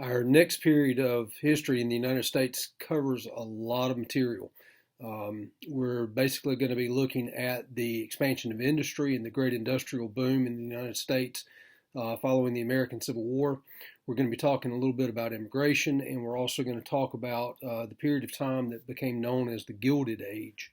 Our next period of history in the United States covers a lot of material. We're basically going to be looking at the expansion of industry and the great industrial boom in the United States following the American Civil War. We're going to be talking a little bit about immigration, and we're also going to talk about the period of time that became known as the Gilded Age.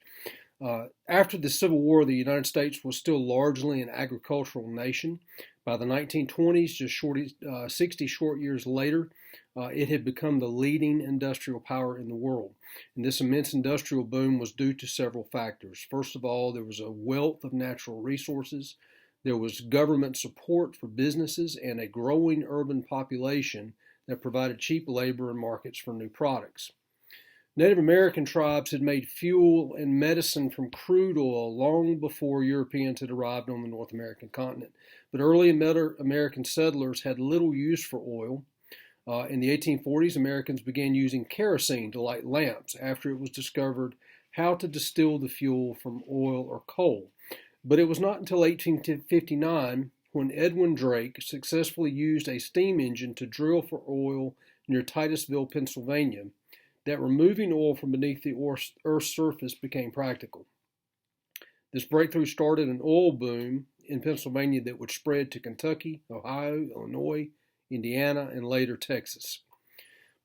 After the Civil War, the United States was still largely an agricultural nation. By the 1920s, 60 short years later, it had become the leading industrial power in the world. And this immense industrial boom was due to several factors. First of all, there was a wealth of natural resources. There was government support for businesses and a growing urban population that provided cheap labor and markets for new products. Native American tribes had made fuel and medicine from crude oil long before Europeans had arrived on the North American continent. But early American settlers had little use for oil. In the 1840s, Americans began using kerosene to light lamps after it was discovered how to distill the fuel from oil or coal. But it was not until 1859 when Edwin Drake successfully used a steam engine to drill for oil near Titusville, Pennsylvania, that removing oil from beneath the Earth's surface became practical. This breakthrough started an oil boom in Pennsylvania that would spread to Kentucky, Ohio, Illinois, Indiana, and later Texas.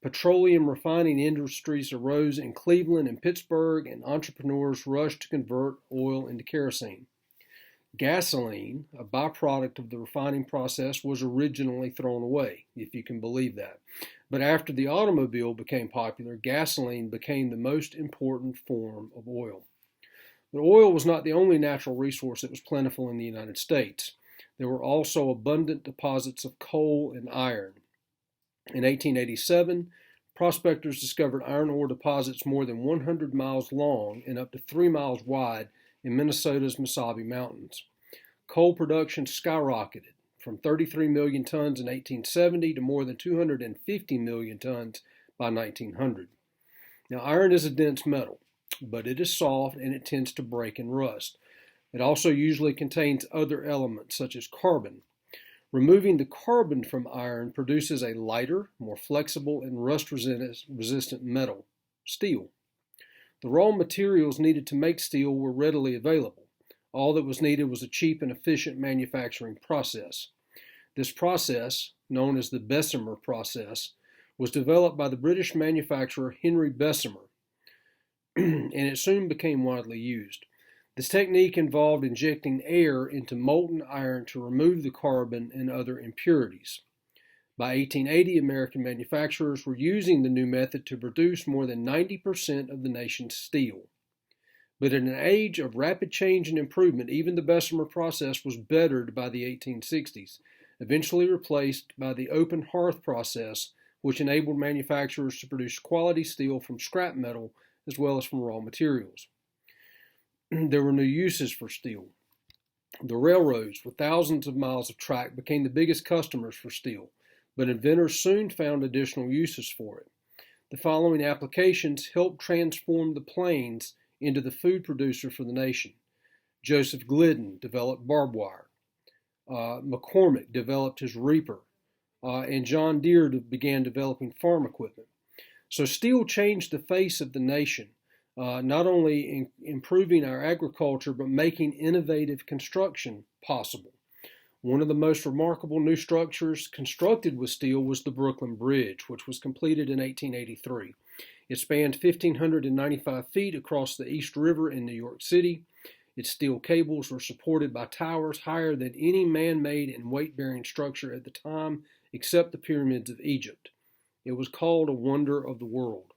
Petroleum refining industries arose in Cleveland and Pittsburgh, and entrepreneurs rushed to convert oil into kerosene. Gasoline, a byproduct of the refining process, was originally thrown away, if you can believe that. But after the automobile became popular, gasoline became the most important form of oil. But oil was not the only natural resource that was plentiful in the United States. There were also abundant deposits of coal and iron. In 1887, prospectors discovered iron ore deposits more than 100 miles long and up to 3 miles wide in Minnesota's Mesabi Mountains. Coal production skyrocketed from 33 million tons in 1870 to more than 250 million tons by 1900. Now, iron is a dense metal, but it is soft and it tends to break and rust. It also usually contains other elements such as carbon. Removing the carbon from iron produces a lighter, more flexible, and rust-resistant metal, steel. The raw materials needed to make steel were readily available. All that was needed was a cheap and efficient manufacturing process. This process, known as the Bessemer process, was developed by the British manufacturer Henry Bessemer, and it soon became widely used. This technique involved injecting air into molten iron to remove the carbon and other impurities. By 1880, American manufacturers were using the new method to produce more than 90% of the nation's steel. But in an age of rapid change and improvement, even the Bessemer process was bettered by the 1860s, eventually replaced by the open hearth process, which enabled manufacturers to produce quality steel from scrap metal as well as from raw materials. There were new uses for steel. The railroads, with thousands of miles of track, became the biggest customers for steel, but inventors soon found additional uses for it. The following applications helped transform the plains into the food producer for the nation. Joseph Glidden developed barbed wire. McCormick developed his reaper. And John Deere began developing farm equipment. So steel changed the face of the nation, not only improving our agriculture, but making innovative construction possible. One of the most remarkable new structures constructed with steel was the Brooklyn Bridge, which was completed in 1883. It spanned 1,595 feet across the East River in New York City. Its steel cables were supported by towers higher than any man-made and weight-bearing structure at the time, except the pyramids of Egypt. It was called a wonder of the world.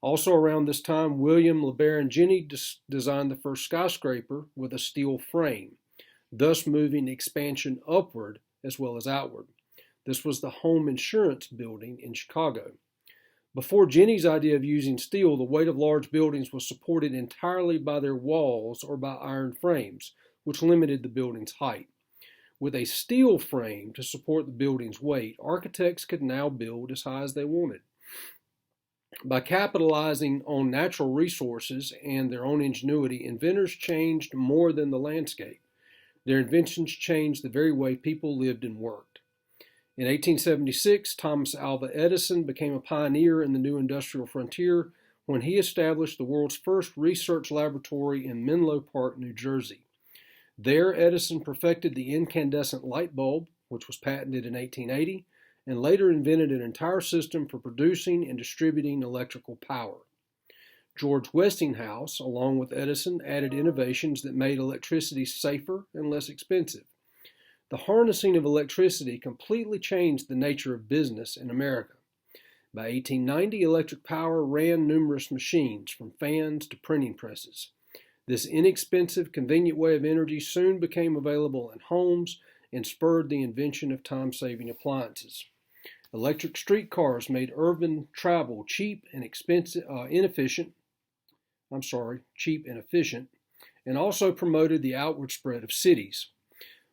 Also around this time, William LeBaron Jenney designed the first skyscraper with a steel frame, thus moving expansion upward as well as outward. This was the Home Insurance Building in Chicago. Before Jenney's idea of using steel, the weight of large buildings was supported entirely by their walls or by iron frames, which limited the building's height. With a steel frame to support the building's weight, architects could now build as high as they wanted. By capitalizing on natural resources and their own ingenuity, inventors changed more than the landscape. Their inventions changed the very way people lived and worked. In 1876, Thomas Alva Edison became a pioneer in the new industrial frontier when he established the world's first research laboratory in Menlo Park, New Jersey. There, Edison perfected the incandescent light bulb, which was patented in 1880, and later invented an entire system for producing and distributing electrical power. George Westinghouse, along with Edison, added innovations that made electricity safer and less expensive. The harnessing of electricity completely changed the nature of business in America. By 1890, electric power ran numerous machines, from fans to printing presses. This inexpensive, convenient way of energy soon became available in homes and spurred the invention of time-saving appliances. Electric streetcars made urban travel cheap and efficient, and also promoted the outward spread of cities.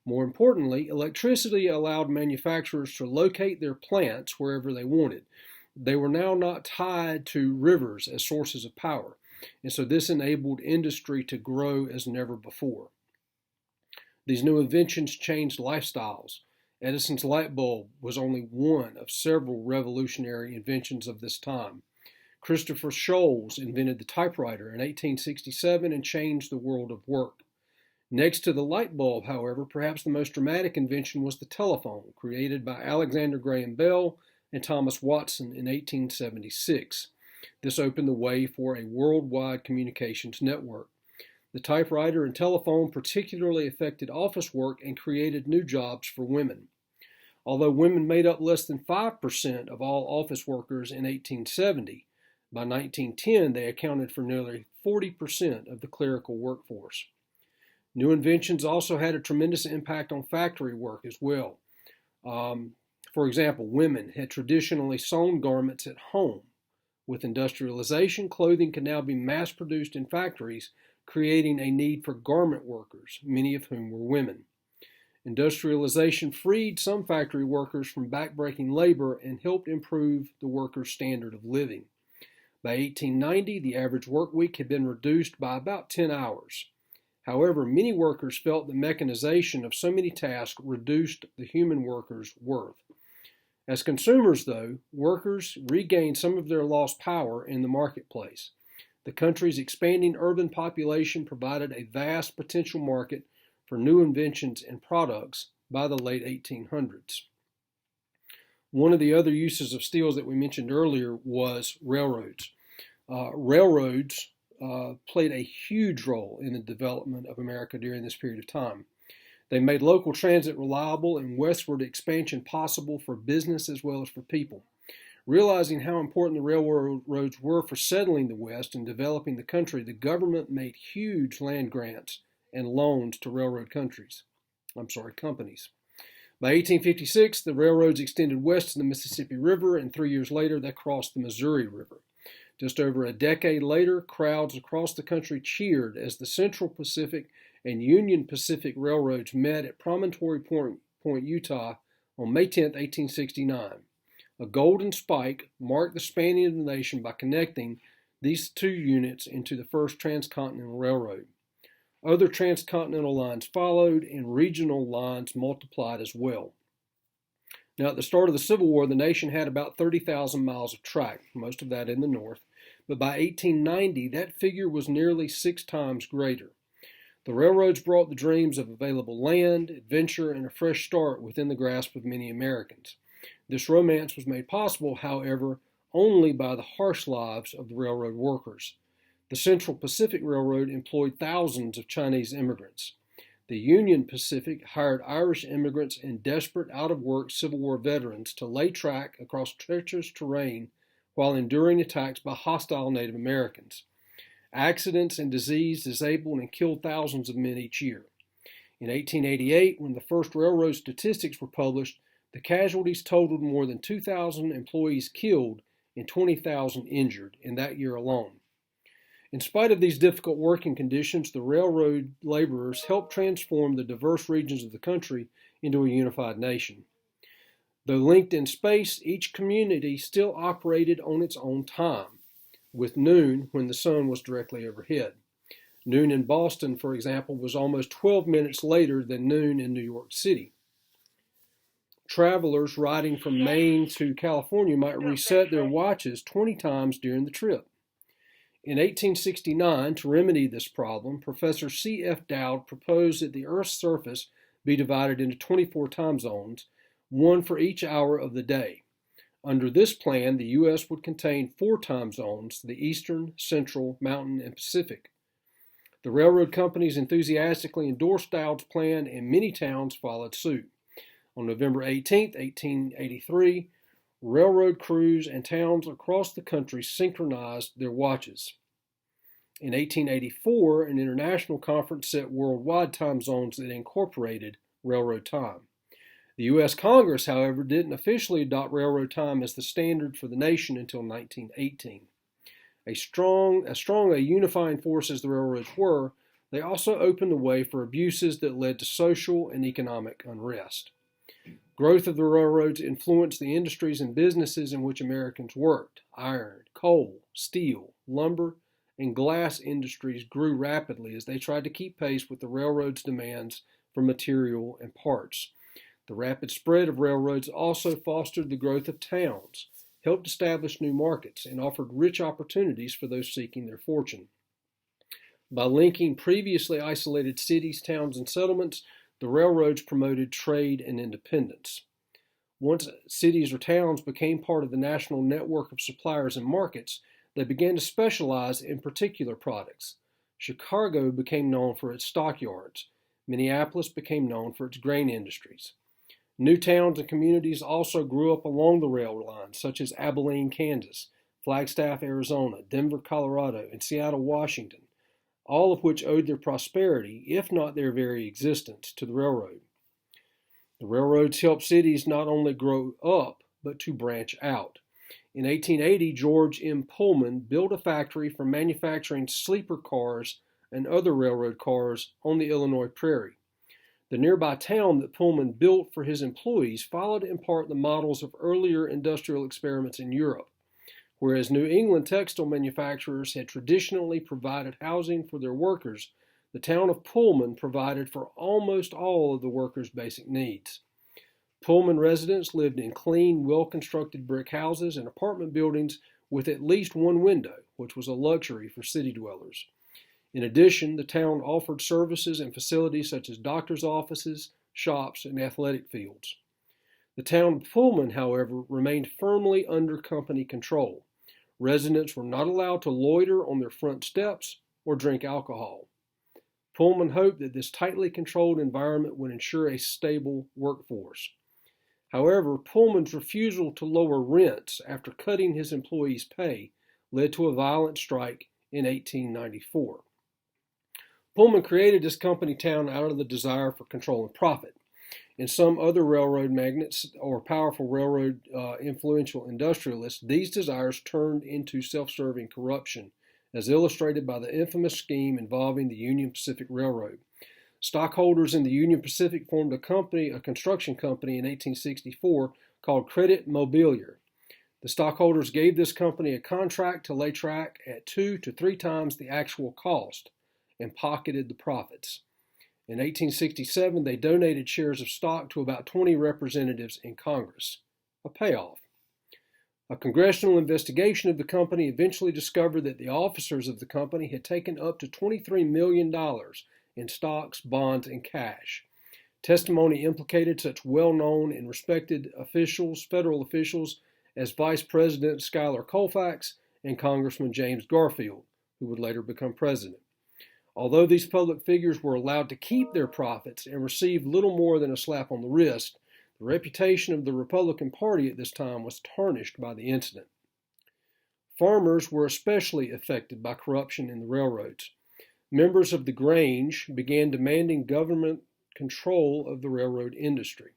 More importantly, electricity allowed manufacturers to locate their plants wherever they wanted. They were now not tied to rivers as sources of power, and so this enabled industry to grow as never before. These new inventions changed lifestyles. Edison's light bulb was only one of several revolutionary inventions of this time. Christopher Sholes invented the typewriter in 1867 and changed the world of work. Next to the light bulb, however, perhaps the most dramatic invention was the telephone, created by Alexander Graham Bell and Thomas Watson in 1876. This opened the way for a worldwide communications network. The typewriter and telephone particularly affected office work and created new jobs for women. Although women made up less than 5% of all office workers in 1870, by 1910 they accounted for nearly 40% of the clerical workforce. New inventions also had a tremendous impact on factory work as well. For example, women had traditionally sewn garments at home. With industrialization, clothing could now be mass-produced in factories, creating a need for garment workers, many of whom were women. Industrialization freed some factory workers from backbreaking labor and helped improve the workers' standard of living. By 1890, the average work week had been reduced by about 10 hours. However, many workers felt the mechanization of so many tasks reduced the human worker's worth. As consumers, though, workers regained some of their lost power in the marketplace. The country's expanding urban population provided a vast potential market for new inventions and products by the late 1800s. One of the other uses of steel that we mentioned earlier was railroads. Railroads played a huge role in the development of America during this period of time. They made local transit reliable and westward expansion possible for business as well as for people. Realizing how important the railroads were for settling the West and developing the country, the government made huge land grants and loans to railroad companies. By 1856, the railroads extended west to the Mississippi River, and 3 years later, they crossed the Missouri River. Just over a decade later, crowds across the country cheered as the Central Pacific and Union Pacific Railroads met at Promontory Point, Utah on May 10, 1869. A golden spike marked the spanning of the nation by connecting these two units into the first transcontinental railroad. Other transcontinental lines followed, and regional lines multiplied as well. Now, at the start of the Civil War, the nation had about 30,000 miles of track, most of that in the north, but by 1890, that figure was nearly 6 times greater. The railroads brought the dreams of available land, adventure, and a fresh start within the grasp of many Americans. This romance was made possible, however, only by the harsh lives of the railroad workers. The Central Pacific Railroad employed thousands of Chinese immigrants. The Union Pacific hired Irish immigrants and desperate, out-of-work Civil War veterans to lay track across treacherous terrain while enduring attacks by hostile Native Americans. Accidents and disease disabled and killed thousands of men each year. In 1888, when the first railroad statistics were published, the casualties totaled more than 2,000 employees killed and 20,000 injured in that year alone. In spite of these difficult working conditions, the railroad laborers helped transform the diverse regions of the country into a unified nation. Though linked in space, each community still operated on its own time, with noon when the sun was directly overhead. Noon in Boston, for example, was almost 12 minutes later than noon in New York City. Travelers riding from Maine to California might reset their watches 20 times during the trip. In 1869, to remedy this problem, Professor C.F. Dowd proposed that the Earth's surface be divided into 24 time zones, one for each hour of the day. Under this plan, the U.S. would contain 4 time zones: the Eastern, Central, Mountain, and Pacific. The railroad companies enthusiastically endorsed Dowd's plan, and many towns followed suit. On November 18, 1883, railroad crews and towns across the country synchronized their watches. In 1884, an international conference set worldwide time zones that incorporated railroad time. The U.S. Congress, however, didn't officially adopt railroad time as the standard for the nation until 1918. As strong a unifying force as the railroads were, they also opened the way for abuses that led to social and economic unrest. Growth of the railroads influenced the industries and businesses in which Americans worked. Iron, coal, steel, lumber, and glass industries grew rapidly as they tried to keep pace with the railroads' demands for material and parts. The rapid spread of railroads also fostered the growth of towns, helped establish new markets, and offered rich opportunities for those seeking their fortune. By linking previously isolated cities, towns, and settlements, the railroads promoted trade and independence. Once cities or towns became part of the national network of suppliers and markets, they began to specialize in particular products. Chicago became known for its stockyards. Minneapolis became known for its grain industries. New towns and communities also grew up along the rail lines, such as Abilene, Kansas, Flagstaff, Arizona, Denver, Colorado, and Seattle, Washington, all of which owed their prosperity, if not their very existence, to the railroad. The railroads helped cities not only grow up, but to branch out. In 1880, George M. Pullman built a factory for manufacturing sleeper cars and other railroad cars on the Illinois prairie. The nearby town that Pullman built for his employees followed in part the models of earlier industrial experiments in Europe. Whereas New England textile manufacturers had traditionally provided housing for their workers, the town of Pullman provided for almost all of the workers' basic needs. Pullman residents lived in clean, well-constructed brick houses and apartment buildings with at least one window, which was a luxury for city dwellers. In addition, the town offered services and facilities such as doctors' offices, shops, and athletic fields. The town of Pullman, however, remained firmly under company control. Residents were not allowed to loiter on their front steps or drink alcohol. Pullman hoped that this tightly controlled environment would ensure a stable workforce. However, Pullman's refusal to lower rents after cutting his employees' pay led to a violent strike in 1894. Pullman created this company town out of the desire for control and profit. In some other railroad magnates or powerful railroad influential industrialists, these desires turned into self-serving corruption, as illustrated by the infamous scheme involving the Union Pacific Railroad. Stockholders in the Union Pacific formed a construction company in 1864 called Credit Mobilier. The stockholders gave this company a contract to lay track at 2 to 3 times the actual cost and pocketed the profits. In 1867, they donated shares of stock to about 20 representatives in Congress, a payoff. A congressional investigation of the company eventually discovered that the officers of the company had taken up to $23 million in stocks, bonds, and cash. Testimony implicated such well-known and respected officials, federal officials, as Vice President Schuyler Colfax and Congressman James Garfield, who would later become president. Although these public figures were allowed to keep their profits and received little more than a slap on the wrist, the reputation of the Republican Party at this time was tarnished by the incident. Farmers were especially affected by corruption in the railroads. Members of the Grange began demanding government control of the railroad industry.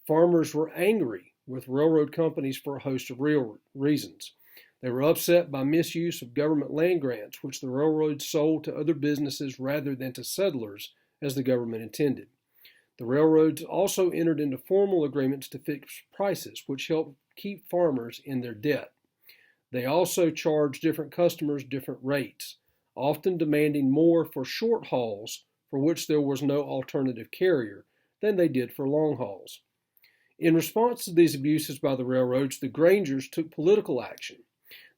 Farmers were angry with railroad companies for a host of real reasons. They were upset by misuse of government land grants, which the railroads sold to other businesses rather than to settlers, as the government intended. The railroads also entered into formal agreements to fix prices, which helped keep farmers in their debt. They also charged different customers different rates, often demanding more for short hauls for which there was no alternative carrier than they did for long hauls. In response to these abuses by the railroads, the Grangers took political action.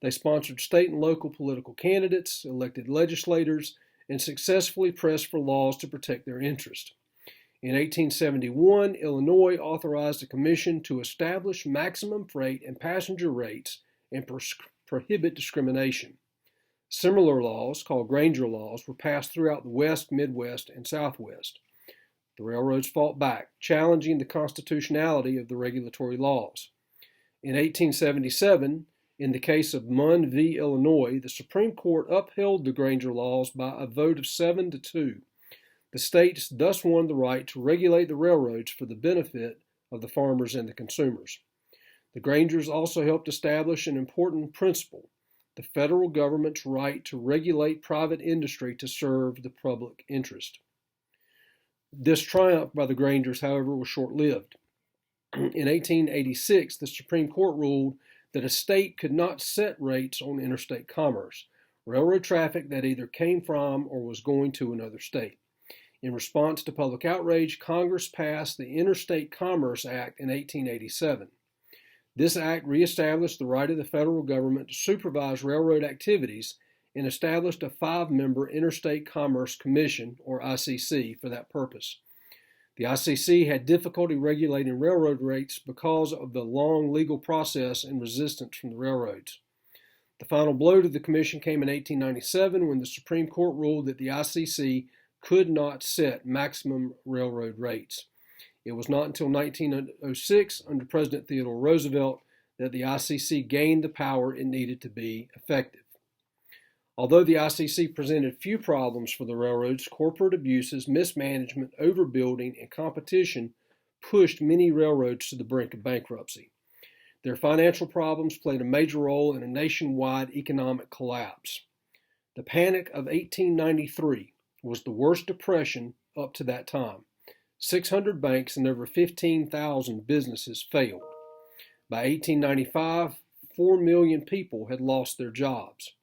They sponsored state and local political candidates, elected legislators, and successfully pressed for laws to protect their interests. In 1871, Illinois authorized a commission to establish maximum freight and passenger rates and prohibit discrimination. Similar laws, called Granger laws, were passed throughout the West, Midwest, and Southwest. The railroads fought back, challenging the constitutionality of the regulatory laws. In 1877, in the case of Munn v. Illinois, the Supreme Court upheld the Granger laws by a vote of 7-2. The states thus won the right to regulate the railroads for the benefit of the farmers and the consumers. The Grangers also helped establish an important principle: the federal government's right to regulate private industry to serve the public interest. This triumph by the Grangers, however, was short-lived. In 1886, the Supreme Court ruled that a state could not set rates on interstate commerce, railroad traffic that either came from or was going to another state. In response to public outrage, Congress passed the Interstate Commerce Act in 1887. This act reestablished the right of the federal government to supervise railroad activities and established a 5-member Interstate Commerce Commission, or ICC, for that purpose. The ICC had difficulty regulating railroad rates because of the long legal process and resistance from the railroads. The final blow to the commission came in 1897 when the Supreme Court ruled that the ICC could not set maximum railroad rates. It was not until 1906, under President Theodore Roosevelt, that the ICC gained the power it needed to be effective. Although the ICC presented few problems for the railroads, corporate abuses, mismanagement, overbuilding, and competition pushed many railroads to the brink of bankruptcy. Their financial problems played a major role in a nationwide economic collapse. The Panic of 1893 was the worst depression up to that time. 600 banks and over 15,000 businesses failed. By 1895, 4 million people had lost their jobs.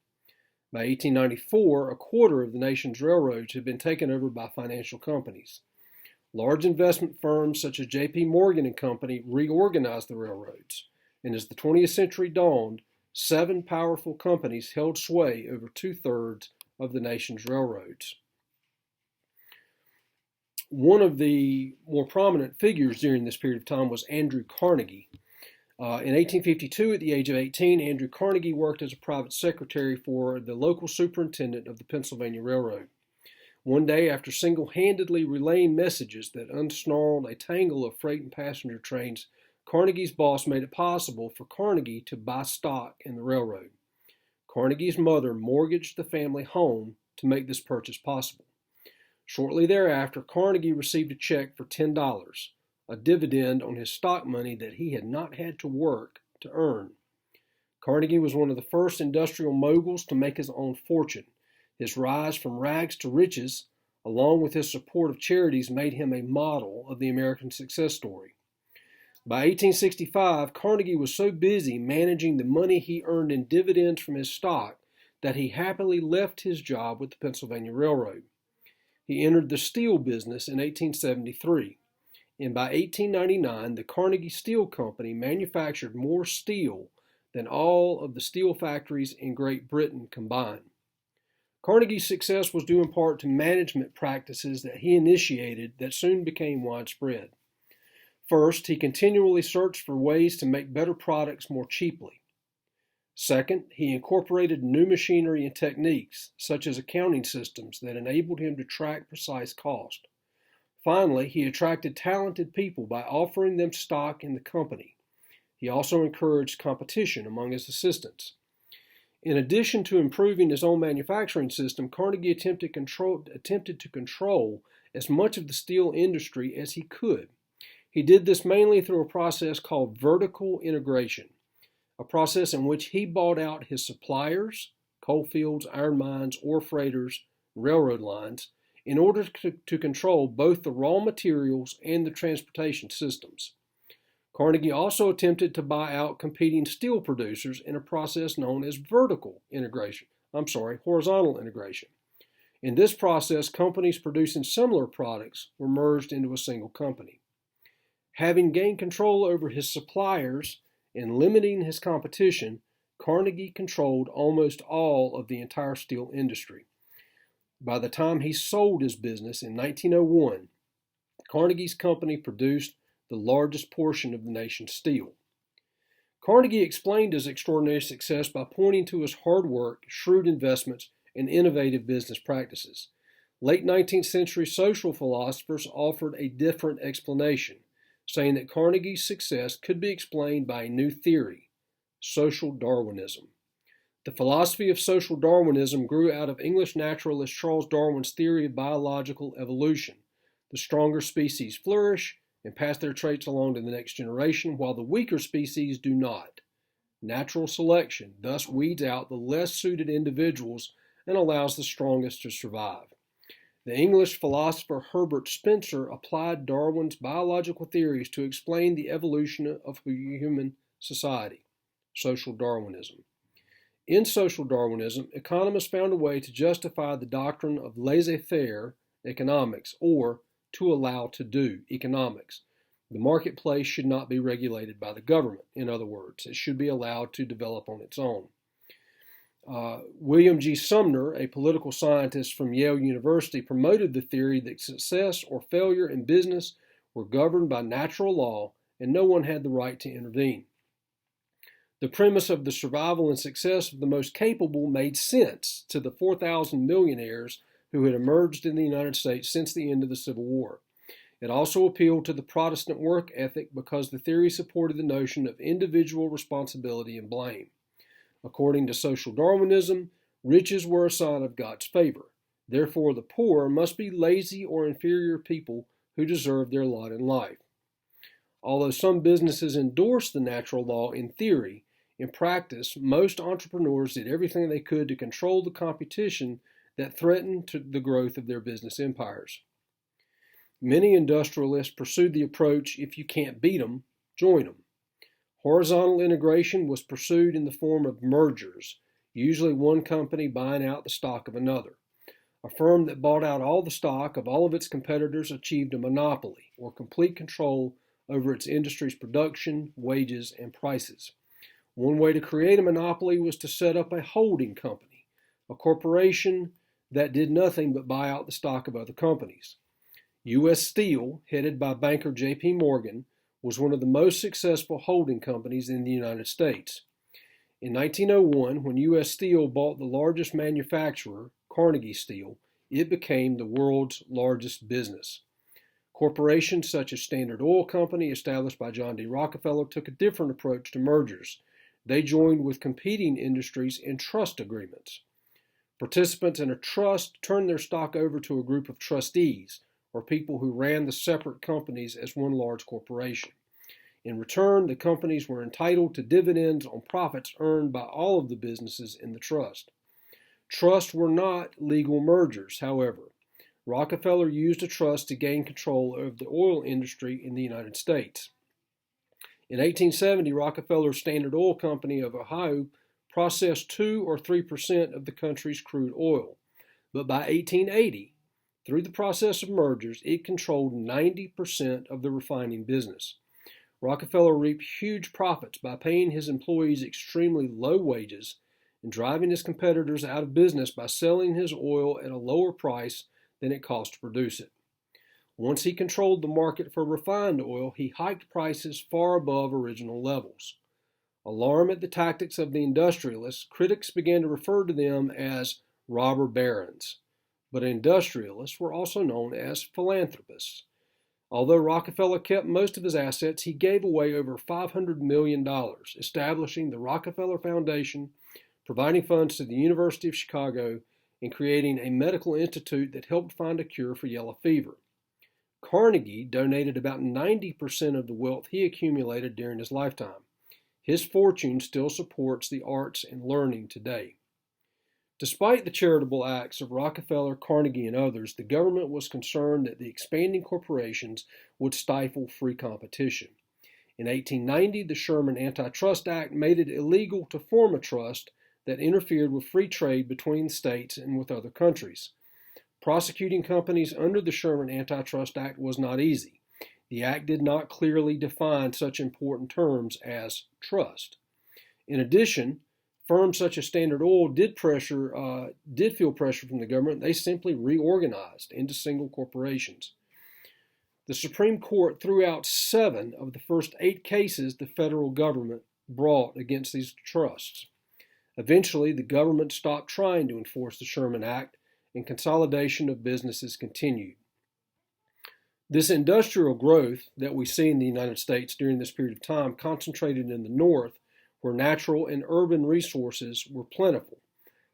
By 1894, a quarter of the nation's railroads had been taken over by financial companies. Large investment firms such as J.P. Morgan and Company reorganized the railroads, and as the 20th century dawned, 7 powerful companies held sway over 2/3 of the nation's railroads. One of the more prominent figures during this period of time was Andrew Carnegie. In 1852, at the age of 18, Andrew Carnegie worked as a private secretary for the local superintendent of the Pennsylvania Railroad. One day, after single-handedly relaying messages that unsnarled a tangle of freight and passenger trains, Carnegie's boss made it possible for Carnegie to buy stock in the railroad. Carnegie's mother mortgaged the family home to make this purchase possible. Shortly thereafter, Carnegie received a check for $10, a dividend on his stock money that he had not had to work to earn. Carnegie was one of the first industrial moguls to make his own fortune. His rise from rags to riches, along with his support of charities, made him a model of the American success story. By 1865, Carnegie was so busy managing the money he earned in dividends from his stock that he happily left his job with the Pennsylvania Railroad. He entered the steel business in 1873. And by 1899, the Carnegie Steel Company manufactured more steel than all of the steel factories in Great Britain combined. Carnegie's success was due in part to management practices that he initiated that soon became widespread. First, he continually searched for ways to make better products more cheaply. Second, he incorporated new machinery and techniques, such as accounting systems that enabled him to track precise cost. Finally, he attracted talented people by offering them stock in the company. He also encouraged competition among his assistants. In addition to improving his own manufacturing system, Carnegie attempted to control as much of the steel industry as he could. He did this mainly through a process called vertical integration, a process in which he bought out his suppliers, coal fields, iron mines, ore freighters, railroad lines, in order to control both the raw materials and the transportation systems. Carnegie also attempted to buy out competing steel producers in a process known as horizontal integration. In this process, companies producing similar products were merged into a single company. Having gained control over his suppliers and limiting his competition, Carnegie controlled almost all of the entire steel industry. By the time he sold his business in 1901, Carnegie's company produced the largest portion of the nation's steel. Carnegie explained his extraordinary success by pointing to his hard work, shrewd investments, and innovative business practices. Late 19th century social philosophers offered a different explanation, saying that Carnegie's success could be explained by a new theory, social Darwinism. The philosophy of social Darwinism grew out of English naturalist Charles Darwin's theory of biological evolution. The stronger species flourish and pass their traits along to the next generation, while the weaker species do not. Natural selection thus weeds out the less suited individuals and allows the strongest to survive. The English philosopher Herbert Spencer applied Darwin's biological theories to explain the evolution of human society, social Darwinism. In social Darwinism, economists found a way to justify the doctrine of laissez-faire economics, or to allow to do economics. The marketplace should not be regulated by the government. In other words, it should be allowed to develop on its own. William G. Sumner, a political scientist from Yale University, promoted the theory that success or failure in business were governed by natural law and no one had the right to intervene. The premise of the survival and success of the most capable made sense to the 4,000 millionaires who had emerged in the United States since the end of the Civil War. It also appealed to the Protestant work ethic because the theory supported the notion of individual responsibility and blame. According to social Darwinism, riches were a sign of God's favor. Therefore, the poor must be lazy or inferior people who deserve their lot in life. Although some businesses endorse the natural law in theory, in practice, most entrepreneurs did everything they could to control the competition that threatened the growth of their business empires. Many industrialists pursued the approach, if you can't beat them, join them. Horizontal integration was pursued in the form of mergers, usually one company buying out the stock of another. A firm that bought out all the stock of all of its competitors achieved a monopoly, or complete control over its industry's production, wages, and prices. One way to create a monopoly was to set up a holding company, a corporation that did nothing but buy out the stock of other companies. U.S. Steel, headed by banker J.P. Morgan, was one of the most successful holding companies in the United States. In 1901, when U.S. Steel bought the largest manufacturer, Carnegie Steel, it became the world's largest business. Corporations such as Standard Oil Company, established by John D. Rockefeller, took a different approach to mergers. They joined with competing industries in trust agreements. Participants in a trust turned their stock over to a group of trustees, or people who ran the separate companies as one large corporation. In return, the companies were entitled to dividends on profits earned by all of the businesses in the trust. Trusts were not legal mergers, however. Rockefeller used a trust to gain control of the oil industry in the United States. In 1870, Rockefeller's Standard Oil Company of Ohio processed 2 or 3% of the country's crude oil. But by 1880, through the process of mergers, it controlled 90% of the refining business. Rockefeller reaped huge profits by paying his employees extremely low wages and driving his competitors out of business by selling his oil at a lower price than it cost to produce it. Once he controlled the market for refined oil, he hiked prices far above original levels. Alarmed at the tactics of the industrialists, critics began to refer to them as robber barons. But industrialists were also known as philanthropists. Although Rockefeller kept most of his assets, he gave away over $500 million, establishing the Rockefeller Foundation, providing funds to the University of Chicago, and creating a medical institute that helped find a cure for yellow fever. Carnegie donated about 90% of the wealth he accumulated during his lifetime. His fortune still supports the arts and learning today. Despite the charitable acts of Rockefeller, Carnegie, and others, the government was concerned that the expanding corporations would stifle free competition. In 1890, the Sherman Antitrust Act made it illegal to form a trust that interfered with free trade between states and with other countries. Prosecuting companies under the Sherman Antitrust Act was not easy. The Act did not clearly define such important terms as trust. In addition, firms such as Standard Oil did feel pressure from the government. They simply reorganized into single corporations. The Supreme Court threw out 7 of the first 8 cases the federal government brought against these trusts. Eventually, the government stopped trying to enforce the Sherman Act, and consolidation of businesses continued. This industrial growth that we see in the United States during this period of time concentrated in the North, where natural and urban resources were plentiful.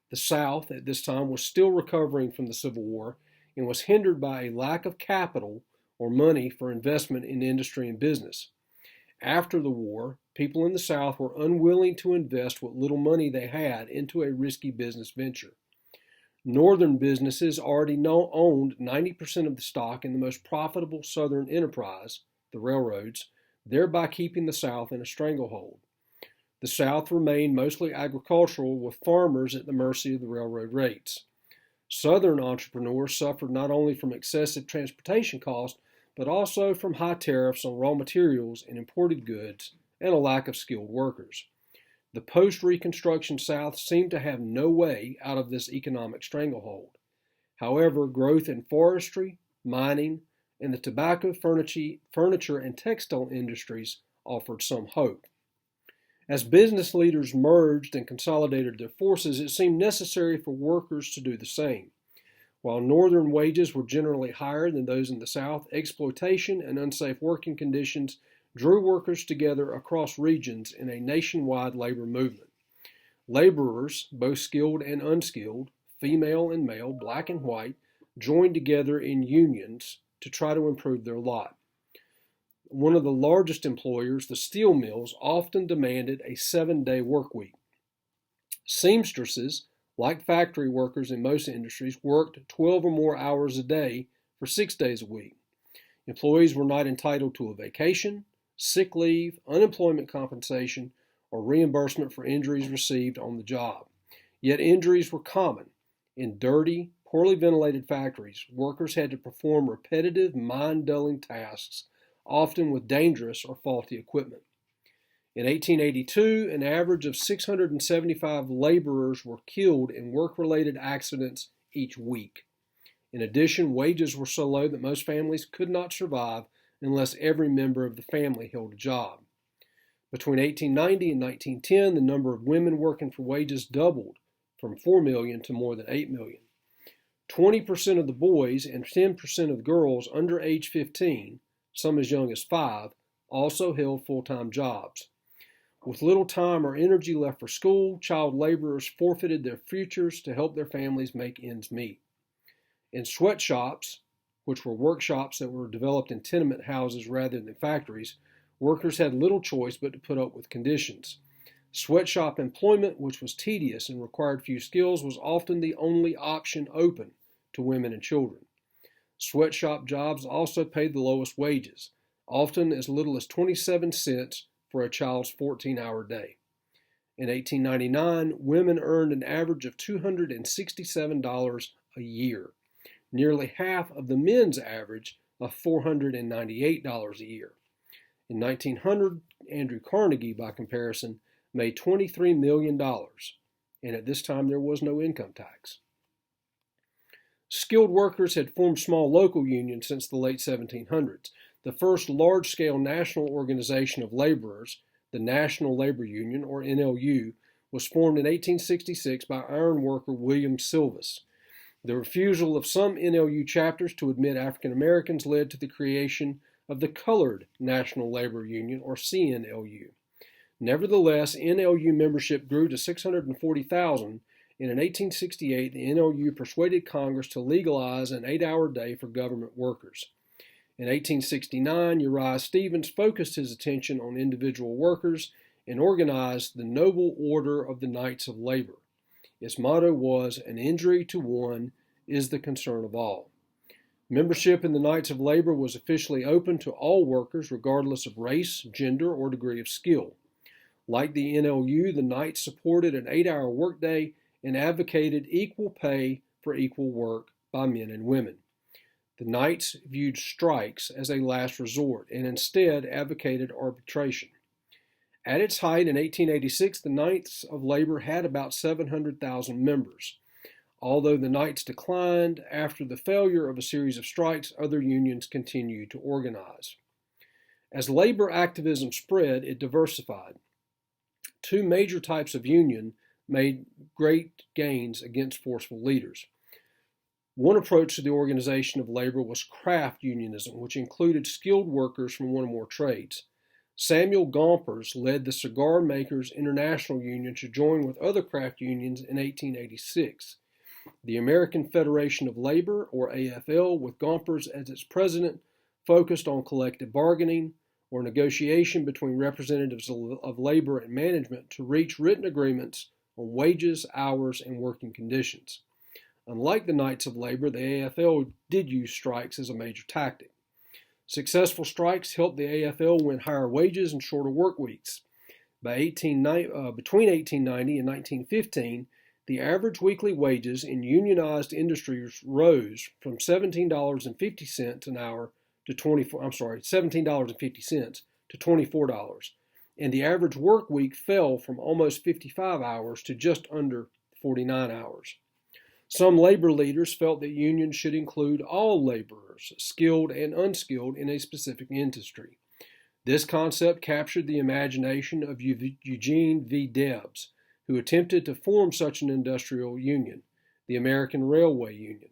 The South at this time was still recovering from the Civil War and was hindered by a lack of capital or money for investment in industry and business. After the war, people in the South were unwilling to invest what little money they had into a risky business venture. Northern businesses already owned 90% of the stock in the most profitable Southern enterprise, the railroads, thereby keeping the South in a stranglehold. The South remained mostly agricultural, with farmers at the mercy of the railroad rates. Southern entrepreneurs suffered not only from excessive transportation costs, but also from high tariffs on raw materials and imported goods and a lack of skilled workers. The post-Reconstruction South seemed to have no way out of this economic stranglehold. However, growth in forestry, mining, and the tobacco, furniture, and textile industries offered some hope. As business leaders merged and consolidated their forces, it seemed necessary for workers to do the same. While northern wages were generally higher than those in the South, exploitation and unsafe working conditions drew workers together across regions in a nationwide labor movement. Laborers, both skilled and unskilled, female and male, black and white, joined together in unions to try to improve their lot. One of the largest employers, the steel mills, often demanded a 7-day work week. Seamstresses, like factory workers in most industries, worked 12 or more hours a day for 6 days a week. Employees were not entitled to a vacation, sick leave, unemployment compensation, or reimbursement for injuries received on the job. Yet injuries were common. In dirty, poorly ventilated factories, workers had to perform repetitive, mind-dulling tasks, often with dangerous or faulty equipment. In 1882, an average of 675 laborers were killed in work-related accidents each week. In addition, wages were so low that most families could not survive unless every member of the family held a job. Between 1890 and 1910, the number of women working for wages doubled from 4 million to more than 8 million. 20% of the boys and 10% of the girls under age 15, some as young as 5, also held full-time jobs. With little time or energy left for school, child laborers forfeited their futures to help their families make ends meet. In sweatshops, which were workshops that were developed in tenement houses rather than factories, workers had little choice but to put up with conditions. Sweatshop employment, which was tedious and required few skills, was often the only option open to women and children. Sweatshop jobs also paid the lowest wages, often as little as 27 cents for a child's 14-hour day. In 1899, women earned an average of $267 a year, nearly half of the men's average of $498 a year. In 1900, Andrew Carnegie, by comparison, made $23 million, and at this time there was no income tax. Skilled workers had formed small local unions since the late 1700s. The first large-scale national organization of laborers, the National Labor Union, or NLU, was formed in 1866 by iron worker William Silvis. The refusal of some NLU chapters to admit African Americans led to the creation of the Colored National Labor Union, or CNLU. Nevertheless, NLU membership grew to 640,000, and in 1868 the NLU persuaded Congress to legalize an 8-hour day for government workers. In 1869, Uriah Stevens focused his attention on individual workers and organized the Noble Order of the Knights of Labor. Its motto was, "An injury to one is the concern of all." Membership in the Knights of Labor was officially open to all workers regardless of race, gender, or degree of skill. Like the NLU, the Knights supported an 8-hour workday and advocated equal pay for equal work by men and women. The Knights viewed strikes as a last resort and instead advocated arbitration. At its height in 1886, the Knights of Labor had about 700,000 members. Although the Knights declined after the failure of a series of strikes, other unions continued to organize. As labor activism spread, it diversified. Two major types of union made great gains against forceful leaders. One approach to the organization of labor was craft unionism, which included skilled workers from one or more trades. Samuel Gompers led the Cigar Makers International Union to join with other craft unions in 1886. The American Federation of Labor, or AFL, with Gompers as its president, focused on collective bargaining, or negotiation between representatives of labor and management to reach written agreements on wages, hours, and working conditions. Unlike the Knights of Labor, the AFL did use strikes as a major tactic. Successful strikes helped the AFL win higher wages and shorter work weeks. Between 1890 and 1915, the average weekly wages in unionized industries rose from $17.50 an hour to $17.50 to $24, and the average work week fell from almost 55 hours to just under 49 hours. Some labor leaders felt that unions should include all laborers, skilled and unskilled, in a specific industry. This concept captured the imagination of Eugene V. Debs, who attempted to form such an industrial union, the American Railway Union.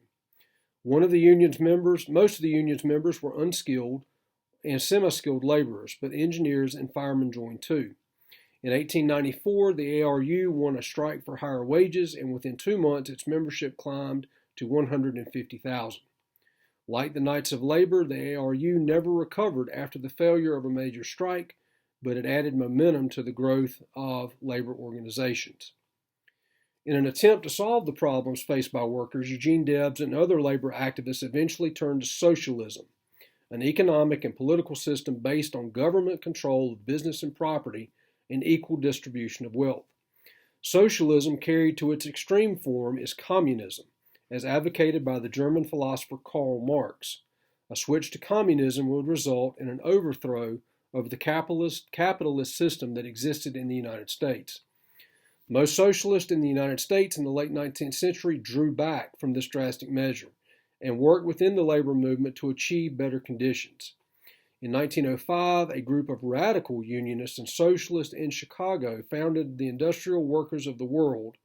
Most of the union's members were unskilled and semi-skilled laborers, but engineers and firemen joined too. In 1894, the ARU won a strike for higher wages, and within 2 months, its membership climbed to 150,000. Like the Knights of Labor, the ARU never recovered after the failure of a major strike, but it added momentum to the growth of labor organizations. In an attempt to solve the problems faced by workers, Eugene Debs and other labor activists eventually turned to socialism, an economic and political system based on government control of business and property and equal distribution of wealth. Socialism carried to its extreme form is communism, as advocated by the German philosopher Karl Marx. A switch to communism would result in an overthrow of the capitalist system that existed in the United States. Most socialists in the United States in the late 19th century drew back from this drastic measure and worked within the labor movement to achieve better conditions. In 1905, a group of radical unionists and socialists in Chicago founded the Industrial Workers of the World,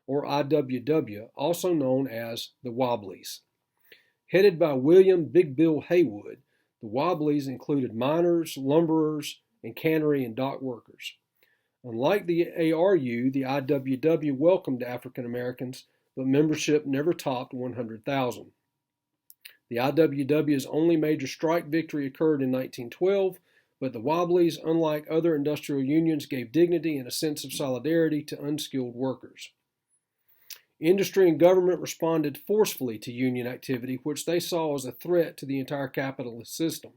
or IWW, also known as the Wobblies. Headed by William Big Bill Haywood, the Wobblies included miners, lumberers, and cannery and dock workers. Unlike the ARU, the IWW welcomed African Americans, but membership never topped 100,000. The IWW's only major strike victory occurred in 1912, but the Wobblies, unlike other industrial unions, gave dignity and a sense of solidarity to unskilled workers. Industry and government responded forcefully to union activity, which they saw as a threat to the entire capitalist system.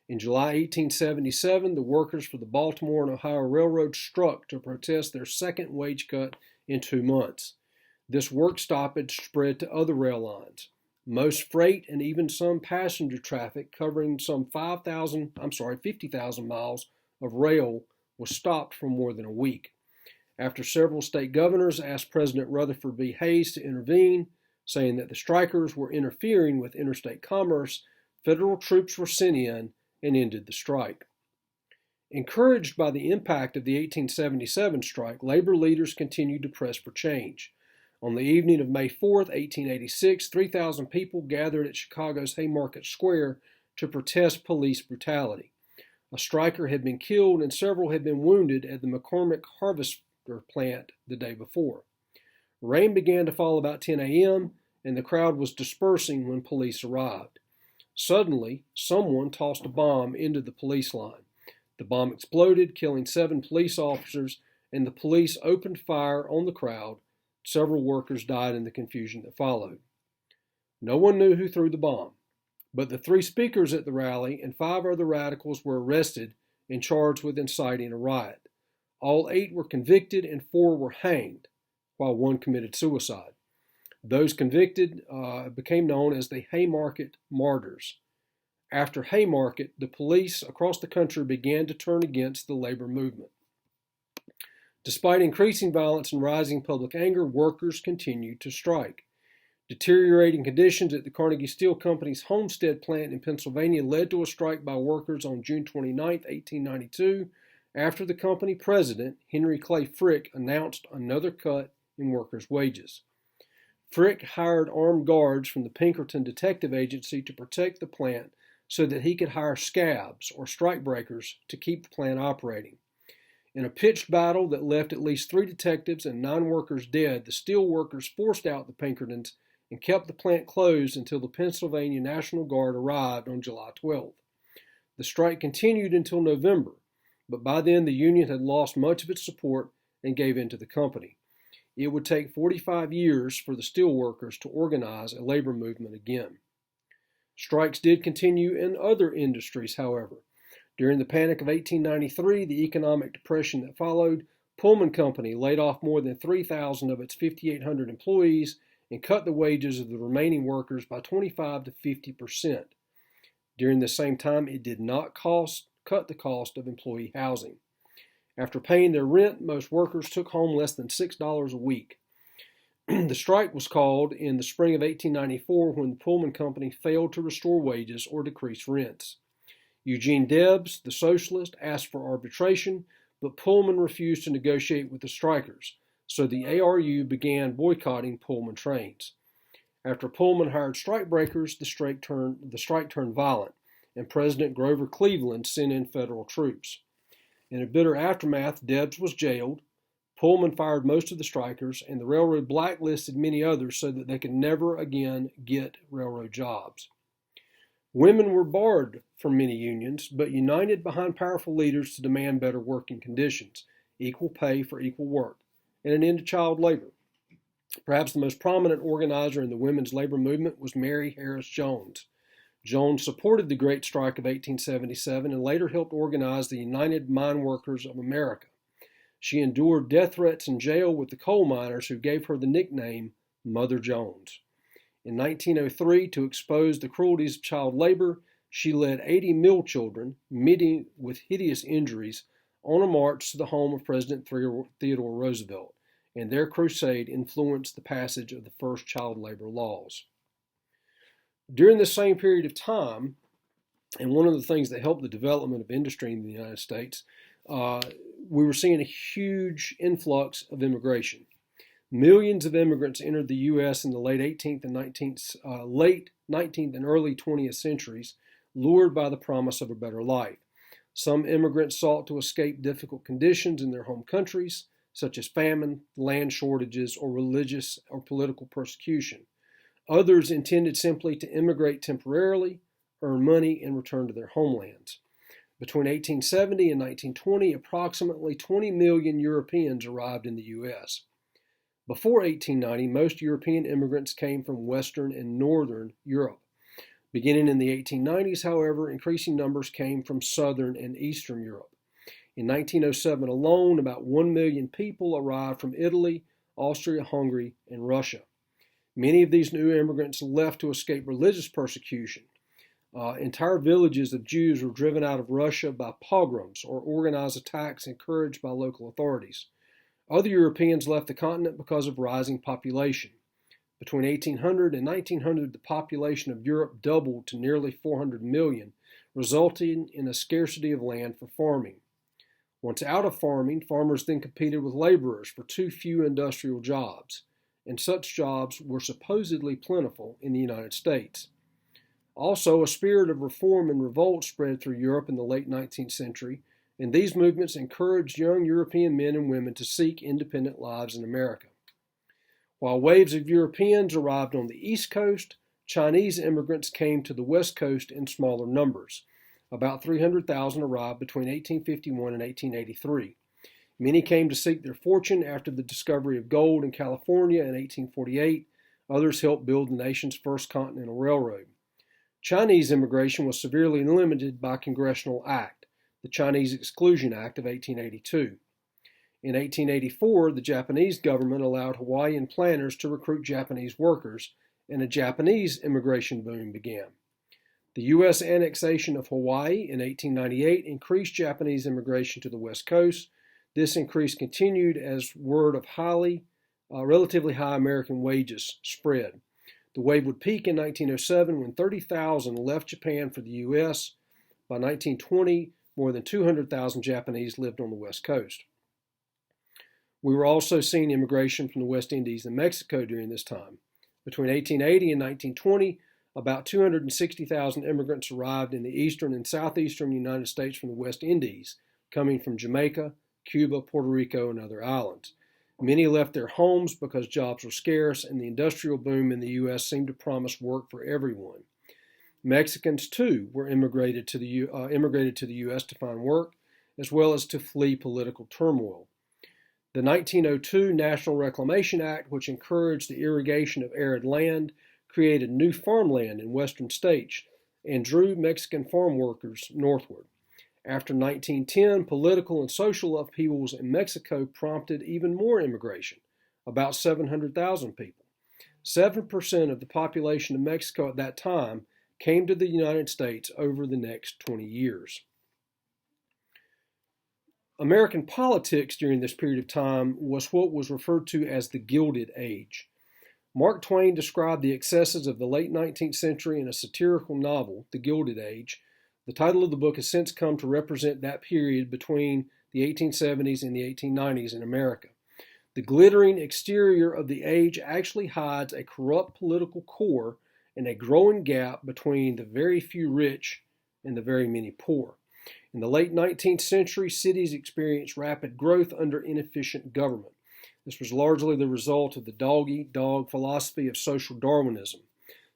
In July 1877, the workers for the Baltimore and Ohio Railroad struck to protest their second wage cut in 2 months. This work stoppage spread to other rail lines. Most freight and even some passenger traffic covering some 50,000 miles of rail was stopped for more than a week. After several state governors asked President Rutherford B. Hayes to intervene, saying that the strikers were interfering with interstate commerce, federal troops were sent in and ended the strike. Encouraged by the impact of the 1877 strike, labor leaders continued to press for change. On the evening of May 4, 1886, 3,000 people gathered at Chicago's Haymarket Square to protest police brutality. A striker had been killed and several had been wounded at the McCormick Harvester plant the day before. Rain began to fall about 10 a.m., and the crowd was dispersing when police arrived. Suddenly, someone tossed a bomb into the police line. The bomb exploded, killing 7 police officers, and the police opened fire on the crowd. Several workers died in the confusion that followed. No one knew who threw the bomb, but the 3 speakers at the rally and 5 other radicals were arrested and charged with inciting a riot. All 8 were convicted and 4 were hanged, while 1 committed suicide. Those convicted became known as the Haymarket Martyrs. After Haymarket, the police across the country began to turn against the labor movement. Despite increasing violence and rising public anger, workers continued to strike. Deteriorating conditions at the Carnegie Steel Company's Homestead plant in Pennsylvania led to a strike by workers on June 29, 1892, after the company president, Henry Clay Frick, announced another cut in workers' wages. Frick hired armed guards from the Pinkerton Detective Agency to protect the plant so that he could hire scabs, or strikebreakers, to keep the plant operating. In a pitched battle that left at least 3 detectives and 9 workers dead, the steel workers forced out the Pinkertons and kept the plant closed until the Pennsylvania National Guard arrived on July 12th. The strike continued until November, but by then the union had lost much of its support and gave in to the company. It would take 45 years for the steel workers to organize a labor movement again. Strikes did continue in other industries, however. During the Panic of 1893, the economic depression that followed, Pullman Company laid off more than 3,000 of its 5,800 employees and cut the wages of the remaining workers by 25 to 50%. During the same time, it did not cut the cost of employee housing. After paying their rent, most workers took home less than $6 a week. The strike was called in the spring of 1894 when the Pullman Company failed to restore wages or decrease rents. Eugene Debs, the socialist, asked for arbitration, but Pullman refused to negotiate with the strikers, so the ARU began boycotting Pullman trains. After Pullman hired strikebreakers, the strike turned violent, and President Grover Cleveland sent in federal troops. In a bitter aftermath, Debs was jailed, Pullman fired most of the strikers, and the railroad blacklisted many others so that they could never again get railroad jobs. Women were barred from many unions, but united behind powerful leaders to demand better working conditions, equal pay for equal work, and an end to child labor. Perhaps the most prominent organizer in the women's labor movement was Mary Harris Jones. Jones supported the Great Strike of 1877 and later helped organize the United Mine Workers of America. She endured death threats and jail with the coal miners who gave her the nickname Mother Jones. In 1903, to expose the cruelties of child labor, she led 80 mill children, many with hideous injuries, on a march to the home of President Theodore Roosevelt, and their crusade influenced the passage of the first child labor laws. During this same period of time, and one of the things that helped the development of industry in the United States, we were seeing a huge influx of immigration. Millions of immigrants entered the U.S. in the late 19th and early 20th centuries, lured by the promise of a better life. Some immigrants sought to escape difficult conditions in their home countries, such as famine, land shortages, or religious or political persecution. Others intended simply to immigrate temporarily, earn money, and return to their homelands. Between 1870 and 1920, approximately 20 million Europeans arrived in the U.S. Before 1890, most European immigrants came from Western and Northern Europe. Beginning in the 1890s, however, increasing numbers came from Southern and Eastern Europe. In 1907 alone, about 1 million people arrived from Italy, Austria-Hungary, and Russia. Many of these new immigrants left to escape religious persecution. Entire villages of Jews were driven out of Russia by pogroms or organized attacks encouraged by local authorities. Other Europeans left the continent because of rising population. Between 1800 and 1900, the population of Europe doubled to nearly 400 million, resulting in a scarcity of land for farming. Once out of farming, farmers then competed with laborers for too few industrial jobs, and such jobs were supposedly plentiful in the United States. Also, a spirit of reform and revolt spread through Europe in the late 19th century, and these movements encouraged young European men and women to seek independent lives in America. While waves of Europeans arrived on the East Coast, Chinese immigrants came to the West Coast in smaller numbers. About 300,000 arrived between 1851 and 1883. Many came to seek their fortune after the discovery of gold in California in 1848. Others helped build the nation's first continental railroad. Chinese immigration was severely limited by Congressional Act, the Chinese Exclusion Act of 1882. In 1884, the Japanese government allowed Hawaiian planters to recruit Japanese workers, and a Japanese immigration boom began. The U.S. annexation of Hawaii in 1898 increased Japanese immigration to the West Coast. This increase continued as word of relatively high American wages spread. The wave would peak in 1907 when 30,000 left Japan for the U.S. By 1920, more than 200,000 Japanese lived on the West Coast. We were also seeing immigration from the West Indies and Mexico during this time. Between 1880 and 1920, about 260,000 immigrants arrived in the eastern and southeastern United States from the West Indies, coming from Jamaica, Cuba, Puerto Rico, and other islands. Many left their homes because jobs were scarce, and the industrial boom in the U.S. seemed to promise work for everyone. Mexicans, too, were immigrated to the U.S. to find work, as well as to flee political turmoil. The 1902 National Reclamation Act, which encouraged the irrigation of arid land, created new farmland in western states and drew Mexican farm workers northward. After 1910, political and social upheavals in Mexico prompted even more immigration, about 700,000 people. 7% of the population of Mexico at that time came to the United States over the next 20 years. American politics during this period of time was what was referred to as the Gilded Age. Mark Twain described the excesses of the late 19th century in a satirical novel, The Gilded Age. The title of the book has since come to represent that period between the 1870s and the 1890s in America. The glittering exterior of the age actually hides a corrupt political core and a growing gap between the very few rich and the very many poor. In the late 19th century, cities experienced rapid growth under inefficient government. This was largely the result of the dog-eat-dog philosophy of social Darwinism.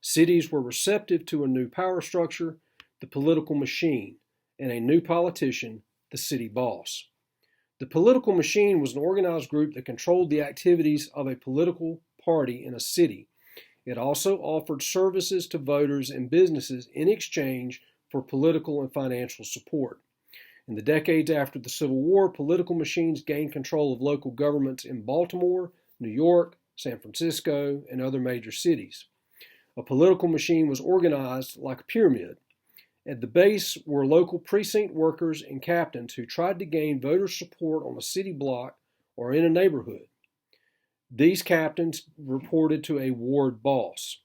Cities were receptive to a new power structure, the political machine, and a new politician, the city boss. The political machine was an organized group that controlled the activities of a political party in a city. It also offered services to voters and businesses in exchange for political and financial support. In the decades after the Civil War, political machines gained control of local governments in Baltimore, New York, San Francisco, and other major cities. A political machine was organized like a pyramid. At the base were local precinct workers and captains who tried to gain voter support on a city block or in a neighborhood. These captains reported to a ward boss.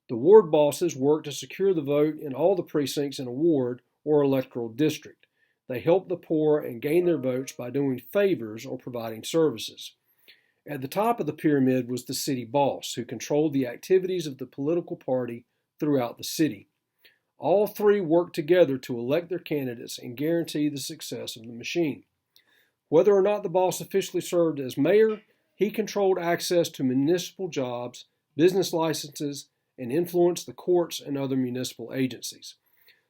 The ward bosses worked to secure the vote in all the precincts in a ward or electoral district. They helped the poor and gained their votes by doing favors or providing services. At the top of the pyramid was the city boss, who controlled the activities of the political party throughout the city. All three worked together to elect their candidates and guarantee the success of the machine. Whether or not the boss officially served as mayor, he controlled access to municipal jobs, business licenses, and influenced the courts and other municipal agencies.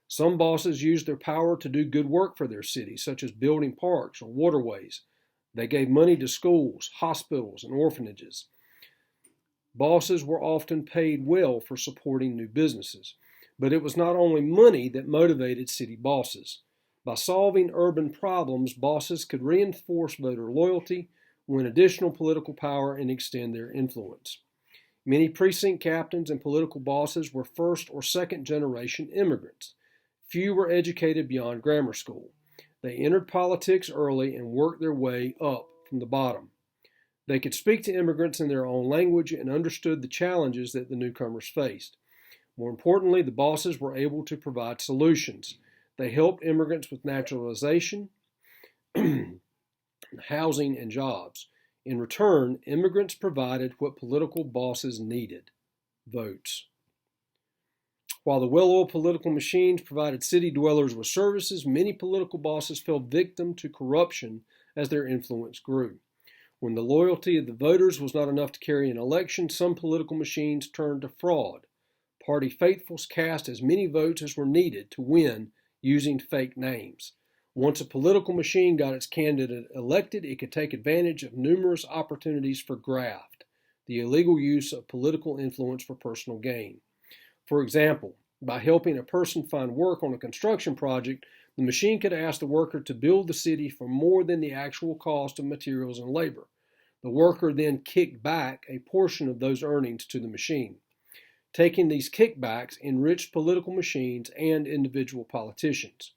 Some bosses used their power to do good work for their city, such as building parks or waterways. They gave money to schools, hospitals, and orphanages. Bosses were often paid well for supporting new businesses. But it was not only money that motivated city bosses. By solving urban problems, bosses could reinforce voter loyalty, win additional political power, and extend their influence. Many precinct captains and political bosses were first or second generation immigrants. Few were educated beyond grammar school. They entered politics early and worked their way up from the bottom. They could speak to immigrants in their own language and understood the challenges that the newcomers faced. More importantly, the bosses were able to provide solutions. They helped immigrants with naturalization, housing, and jobs. In return, immigrants provided what political bosses needed: votes. While the well-oiled political machines provided city dwellers with services, many political bosses fell victim to corruption as their influence grew. When the loyalty of the voters was not enough to carry an election, some political machines turned to fraud. Party faithfuls cast as many votes as were needed to win using fake names. Once a political machine got its candidate elected, it could take advantage of numerous opportunities for graft, the illegal use of political influence for personal gain. For example, by helping a person find work on a construction project, The machine could ask the worker to build the city for more than the actual cost of materials and labor. The worker then kicked back a portion of those earnings to the machine. Taking these kickbacks enriched political machines and individual politicians.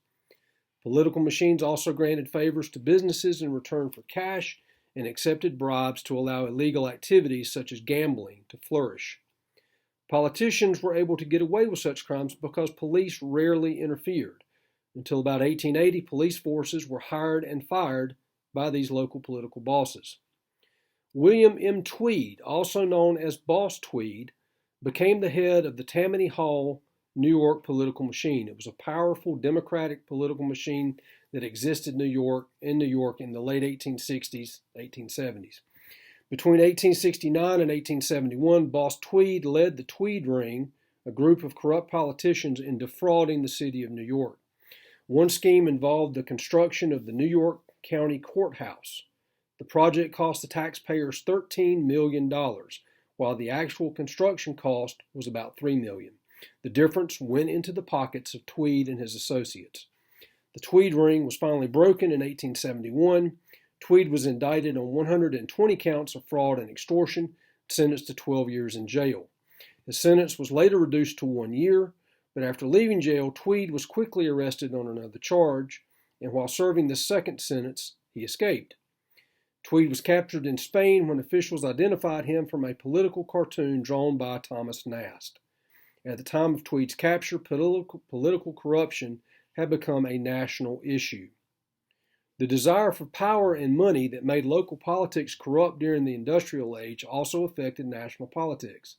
Political machines also granted favors to businesses in return for cash and accepted bribes to allow illegal activities such as gambling to flourish. Politicians were able to get away with such crimes because police rarely interfered. Until about 1880, police forces were hired and fired by these local political bosses. William M. Tweed, also known as Boss Tweed, became the head of the Tammany Hall, New York political machine. It was a powerful democratic political machine that existed in New York in the late 1860s, 1870s. Between 1869 and 1871, Boss Tweed led the Tweed Ring, a group of corrupt politicians, in defrauding the city of New York. One scheme involved the construction of the New York County Courthouse. The project cost the taxpayers $13 million, while the actual construction cost was about $3 million. The difference went into the pockets of Tweed and his associates. The Tweed Ring was finally broken in 1871. Tweed was indicted on 120 counts of fraud and extortion, sentenced to 12 years in jail. His sentence was later reduced to 1 year, but after leaving jail, Tweed was quickly arrested on another charge, and while serving the second sentence, he escaped. Tweed was captured in Spain when officials identified him from a political cartoon drawn by Thomas Nast. At the time of Tweed's capture, political corruption had become a national issue. The desire for power and money that made local politics corrupt during the industrial age also affected national politics.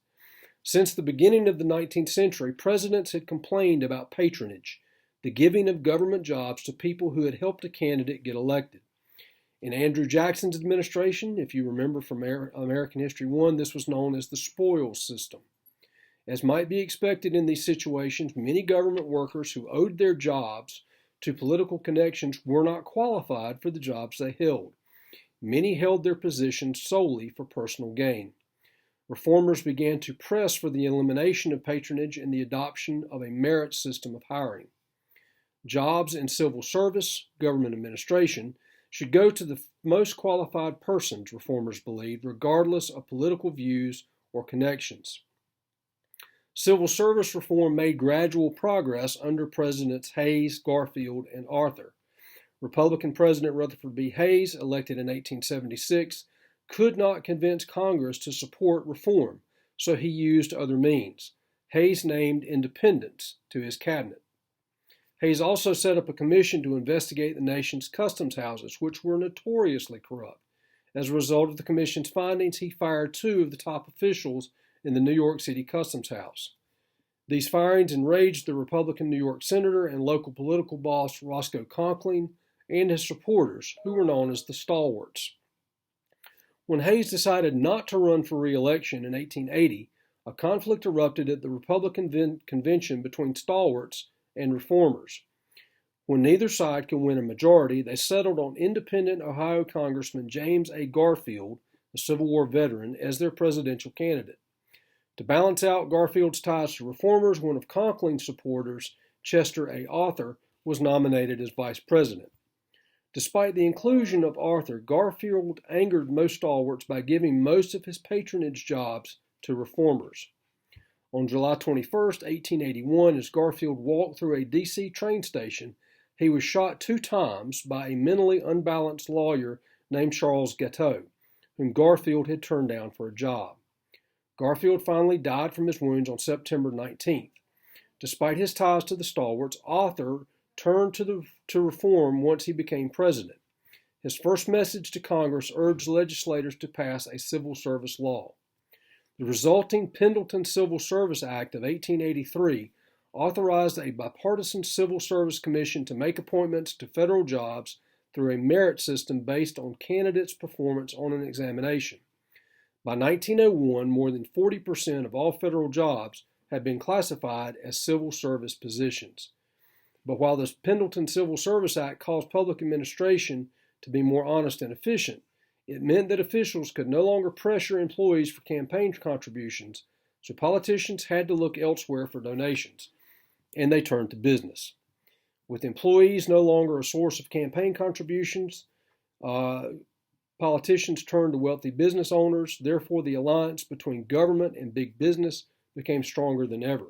Since the beginning of the 19th century, presidents had complained about patronage, the giving of government jobs to people who had helped a candidate get elected. In Andrew Jackson's administration, if you remember from American History 1, this was known as the spoils system. As might be expected in these situations, many government workers who owed their jobs to political connections were not qualified for the jobs they held. Many held their positions solely for personal gain. Reformers began to press for the elimination of patronage and the adoption of a merit system of hiring. Jobs in civil service, government administration, should go to the most qualified persons, reformers believed, regardless of political views or connections. Civil service reform made gradual progress under Presidents Hayes, Garfield, and Arthur. Republican President Rutherford B. Hayes, elected in 1876, could not convince Congress to support reform, so he used other means. Hayes named independents to his cabinet. Hayes also set up a commission to investigate the nation's customs houses, which were notoriously corrupt. As a result of the commission's findings, he fired 2 of the top officials in the New York City Customs House. These firings enraged the Republican New York senator and local political boss Roscoe Conkling and his supporters, who were known as the Stalwarts. When Hayes decided not to run for re-election in 1880, a conflict erupted at the Republican convention between Stalwarts and reformers. When neither side could win a majority, they settled on independent Ohio Congressman James A. Garfield, a Civil War veteran, as their presidential candidate. To balance out Garfield's ties to reformers, one of Conkling's supporters, Chester A. Arthur, was nominated as vice president. Despite the inclusion of Arthur, Garfield angered most Stalwarts by giving most of his patronage jobs to reformers. On July 21, 1881, as Garfield walked through a D.C. train station, he was shot 2 times by a mentally unbalanced lawyer named Charles Gatto, whom Garfield had turned down for a job. Garfield finally died from his wounds on September 19th. Despite his ties to the Stalwarts, Arthur turned to reform once he became president. His first message to Congress urged legislators to pass a civil service law. The resulting Pendleton Civil Service Act of 1883 authorized a bipartisan civil service commission to make appointments to federal jobs through a merit system based on candidates' performance on an examination. By 1901, more than 40% of all federal jobs had been classified as civil service positions. But while the Pendleton Civil Service Act caused public administration to be more honest and efficient, it meant that officials could no longer pressure employees for campaign contributions, so politicians had to look elsewhere for donations, and they turned to business. With employees no longer a source of campaign contributions, politicians turned to wealthy business owners. Therefore, the alliance between government and big business became stronger than ever.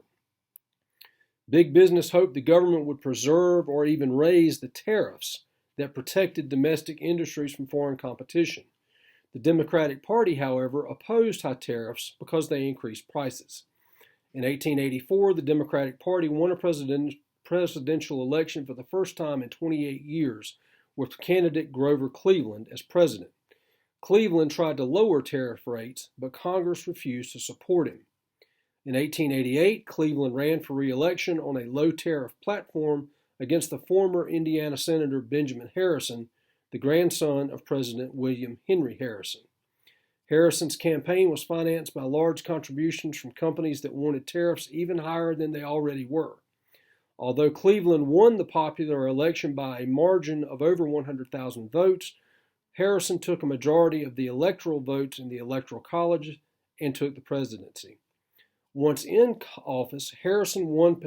Big business hoped the government would preserve or even raise the tariffs that protected domestic industries from foreign competition. The Democratic Party, however, opposed high tariffs because they increased prices. In 1884, the Democratic Party won a presidential election for the first time in 28 years, with candidate Grover Cleveland as president. Cleveland tried to lower tariff rates, but Congress refused to support him. In 1888, Cleveland ran for re-election on a low-tariff platform against the former Indiana Senator Benjamin Harrison, the grandson of President William Henry Harrison. Harrison's campaign was financed by large contributions from companies that wanted tariffs even higher than they already were. Although Cleveland won the popular election by a margin of over 100,000 votes, Harrison took a majority of the electoral votes in the Electoral College and took the presidency. Once in office, Harrison won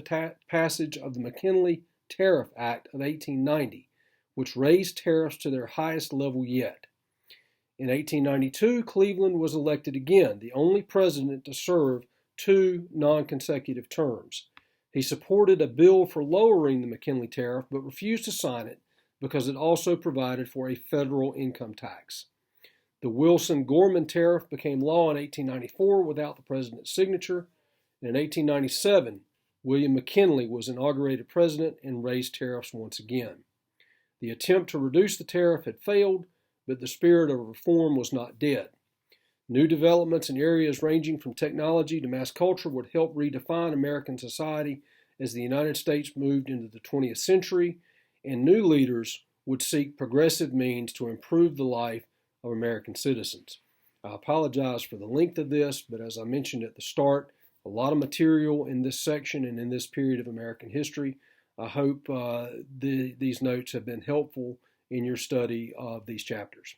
passage of the McKinley Tariff Act of 1890, which raised tariffs to their highest level yet. In 1892, Cleveland was elected again, the only president to serve 2 non-consecutive terms. He supported a bill for lowering the McKinley tariff, but refused to sign it because it also provided for a federal income tax. The Wilson-Gorman tariff became law in 1894 without the president's signature. In 1897, William McKinley was inaugurated president and raised tariffs once again. The attempt to reduce the tariff had failed, but the spirit of reform was not dead. New developments in areas ranging from technology to mass culture would help redefine American society as the United States moved into the 20th century, and new leaders would seek progressive means to improve the life of American citizens. I apologize for the length of this, but as I mentioned at the start, a lot of material in this section and in this period of American history. I hope these notes have been helpful in your study of these chapters.